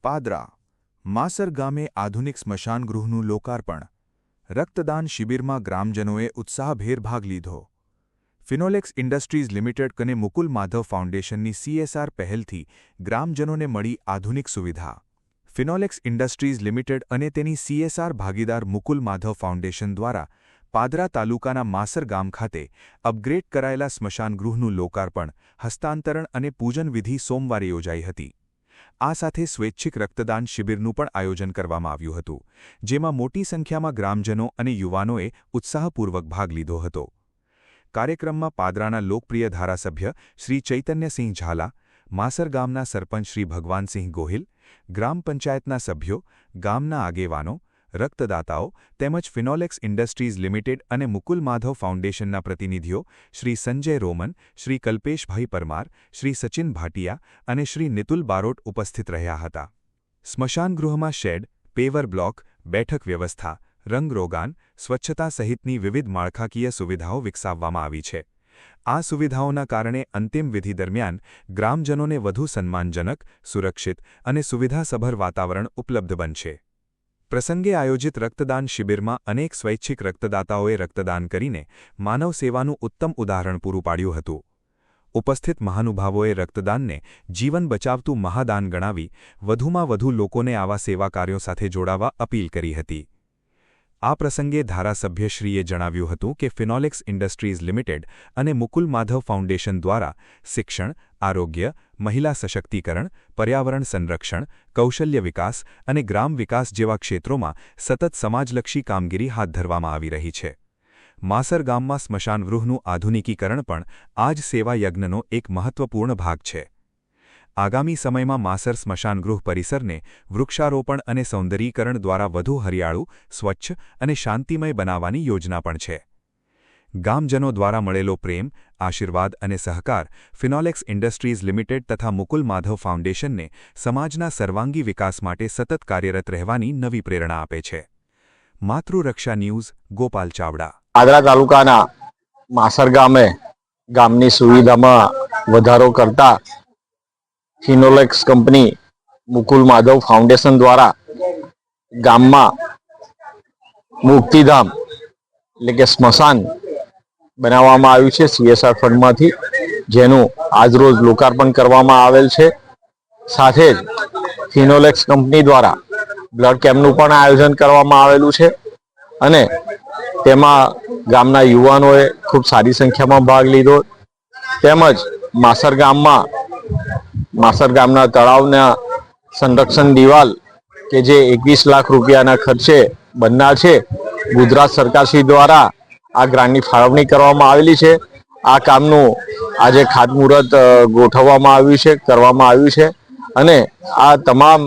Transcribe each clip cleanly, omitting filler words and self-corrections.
પાદરા માસર ગામે આધુનિક સ્મશાનગૃહનું લોકાર્પણ. રક્તદાન શિબિરમાં ગ્રામજનોએ ઉત્સાહભેર ભાગ લીધો. ફિનોલેક્સ ઇન્ડસ્ટ્રીઝ લિમિટેડ અને મુકુલ માધવ ફાઉન્ડેશનની CSR પહેલથી ગ્રામજનોને મળી આધુનિક સુવિધા. ફિનોલેક્સ ઇન્ડસ્ટ્રીઝ લિમિટેડ અને તેની CSR ભાગીદાર મુકુલ માધવ ફાઉન્ડેશન દ્વારા પાદરા તાલુકાના માસર ગામ ખાતે અપગ્રેડ કરાયેલા સ્મશાનગૃહનું લોકાર્પણ, હસ્તાંતરણ અને પૂજન વિધિ સોમવારે યોજાઈ હતી. આ સાથે સ્વૈચ્છિક રક્તદાન શિબિરનું પણ આયોજન કરવામાં આવ્યું હતું, જેમાં મોટી સંખ્યામાં ગ્રામજનો અને યુવાનોએ ઉત્સાહપૂર્વક ભાગ લીધો હતો. કાર્યક્રમમાં પાદરાના લોકપ્રિય ધારાસભ્ય શ્રી ચૈતન્યસિંહ ઝાલા, માસર ગામના સરપંચ શ્રી ભગવાનસિંહ ગોહિલ, ગ્રામ પંચાયતના સભ્યો, ગામના આગેવાનો, રક્તદાતાઓ તેમજ ફિનોલેક્સ ઇન્ડસ્ટ્રીઝ લિમિટેડ અને મુકુલ માધવ ફાઉન્ડેશનના પ્રતિનિધિઓ શ્રી સંજય રોમન, શ્રી કલ્પેશભાઈ પરમાર, શ્રી સચિન ભાટિયા અને શ્રી નિતુલ બારોટ ઉપસ્થિત રહ્યા હતા. સ્મશાનગૃહમાં શેડ, પેવર બ્લોક, બેઠક વ્યવસ્થા, રંગરોગાન, સ્વચ્છતા સહિતની વિવિધ માળખાકીય સુવિધાઓ વિકસાવવામાં આવી છે. આ સુવિધાઓના કારણે અંતિમ વિધિ દરમિયાન ગ્રામજનોને વધુ સન્માનજનક, સુરક્ષિત અને સુવિધાસભર વાતાવરણ ઉપલબ્ધ બનશે. પ્રસંગે આયોજિત રક્તદાન શિબિરમાં અનેક સ્વૈચ્છિક રક્તદાતાઓએ રક્તદાન કરીને માનવ સેવાનું ઉત્તમ ઉદાહરણ પૂરું પાડ્યું હતું. ઉપસ્થિત મહાનુભાવોએ રક્તદાનને જીવન બચાવતું મહાદાન ગણાવી વધુમાં વધુ લોકોને આવા સેવા કાર્યો સાથે જોડાવા અપીલ કરી હતી. આ પ્રસંગે ધારાસભ્યશ્રીએ જણાવ્યું હતું કે ફિનોલેક્સ ઇન્ડસ્ટ્રીઝ લિમિટેડ અને મુકુલ માધવ ફાઉન્ડેશન દ્વારા શિક્ષણ, આરોગ્ય, મહિલા સશક્તિકરણ, પર્યાવરણ સંરક્ષણ, કૌશલ્ય વિકાસ અને ગ્રામ વિકાસ જેવા ક્ષેત્રોમાં સતત સમાજલક્ષી કામગીરી હાથ ધરવામાં આવી રહી છે. માસર ગામમાં સ્મશાનગૃહનું આધુનિકીકરણ પણ આ જ સેવા યજ્ઞનો એક મહત્વપૂર્ણ ભાગ છે. આગામી સમયમાં માસર સ્મશાનગૃહ પરિસરને વૃક્ષારોપણ અને સૌંદર્યીકરણ દ્વારા વધુ હરિયાળું, સ્વચ્છ અને શાંતિમય બનાવવાની યોજના પણ છે. ગામજનો દ્વારા મળેલો પ્રેમ, આશીર્વાદ અને સહકાર ફિનોલેક્સ ઇન્ડસ્ટ્રીઝ લિમિટેડ તથા મુકુલ માધવ ફાઉન્ડેશનને સમાજના સર્વાંગી વિકાસ માટે સતત કાર્યરત રહેવાની નવી પ્રેરણા આપે છે. માતૃરક્ષા ન્યૂઝ, ગોપાલ ચાવડા. પાદરા તાલુકાના માસર ગામે ગામની સુવિધામાં વધારો કરતા ફિનોલેક્સ કંપની મુકુલ માધવ ફાઉન્ડેશન દ્વારા ગામમાં મુક્તિધામ એટલે કે સ્મશાન બનાવવામાં આવ્યું છે CSR ફંડમાંથી, જેનું આજરોજ લોકાર્પણ કરવામાં આવેલ છે. સાથે જ ફિનોલેક્સ કંપની દ્વારા બ્લડ કેમ્પનું પણ આયોજન કરવામાં આવેલું છે અને તેમાં ગામના યુવાનોએ ખૂબ સારી સંખ્યામાં ભાગ લીધો. તેમજ માસર ગામના તળાવના સંરક્ષણ દિવાલ કે જે 21 લાખ રૂપિયાના ખર્ચે બનનાર છે, ગુજરાત સરકારશ્રી દ્વારા આ ગ્રાન્ટની ફાળવણી કરવામાં આવેલી છે. આ કામનું આજે ખાતમુહૂર્ત કરવામાં આવ્યું છે અને આ તમામ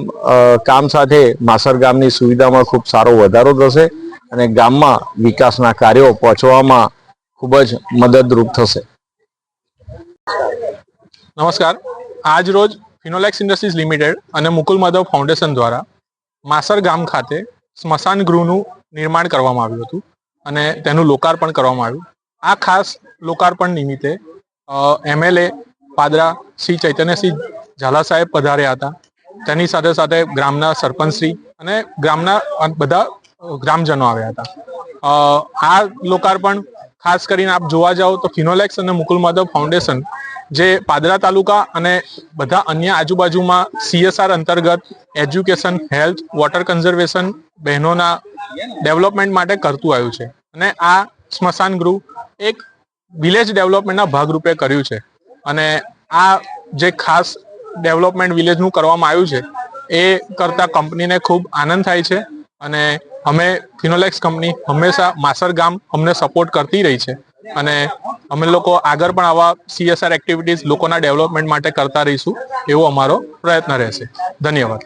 કામ સાથે માસર ગામની સુવિધામાં ખૂબ સારો વધારો થશે અને ગામમાં વિકાસના કાર્યો પહોંચવામાં ખૂબ જ મદદરૂપ થશે. નમસ્કાર. આજ રોજ ફિનોલેક્સ ઇન્ડસ્ટ્રીઝ લિમિટેડ અને મુકુલ માધવ ફાઉન્ડેશન દ્વારા માસર ગામ ખાતે સ્મશાન ગૃહનું નિર્માણ કરવામાં આવ્યું હતું અને તેનું લોકાર્પણ કરવામાં આવ્યું. આ ખાસ લોકાર્પણ નિમિત્તે MLA પાદરા શ્રી ચૈતન્યસિંહ ઝાલા સાહેબ પધાર્યા હતા. તેની સાથે સાથે ગ્રામના સરપંચશ્રી અને ગામના બધા ગ્રામજનો આવ્યા હતા. આ લોકાર્પણ ખાસ કરીને આપ જોવા જાઓ તો ફિનોલેક્સ અને મુકુલ માધવ ફાઉન્ડેશન જે પાદરા તાલુકા અને બધા અન્ય આજુબાજુમાં CSR અંતર્ગત એજ્યુકેશન, હેલ્થ, વોટર કન્ઝર્વેશન, બહેનોના ડેવલપમેન્ટ માટે કરતું આવ્યું છે અને આ સ્મશાન ગૃહ એક વિલેજ ડેવલપમેન્ટના ભાગરૂપે કર્યું છે અને આ જે ખાસ ડેવલપમેન્ટ વિલેજનું કરવામાં આવ્યું છે એ કરતાં કંપનીને ખૂબ આનંદ થાય છે અને અમે ફિનોલેક્સ કંપની હંમેશા માસર ગામ અમને સપોર્ટ કરતી રહી છે અને અમે લોકો આગળ પણ આવા CSR એક્ટિવિટીઝ લોકોના ડેવલપમેન્ટ માટે કરતા રહીશું એવો અમારો પ્રયત્ન રહેશે. ધન્યવાદ.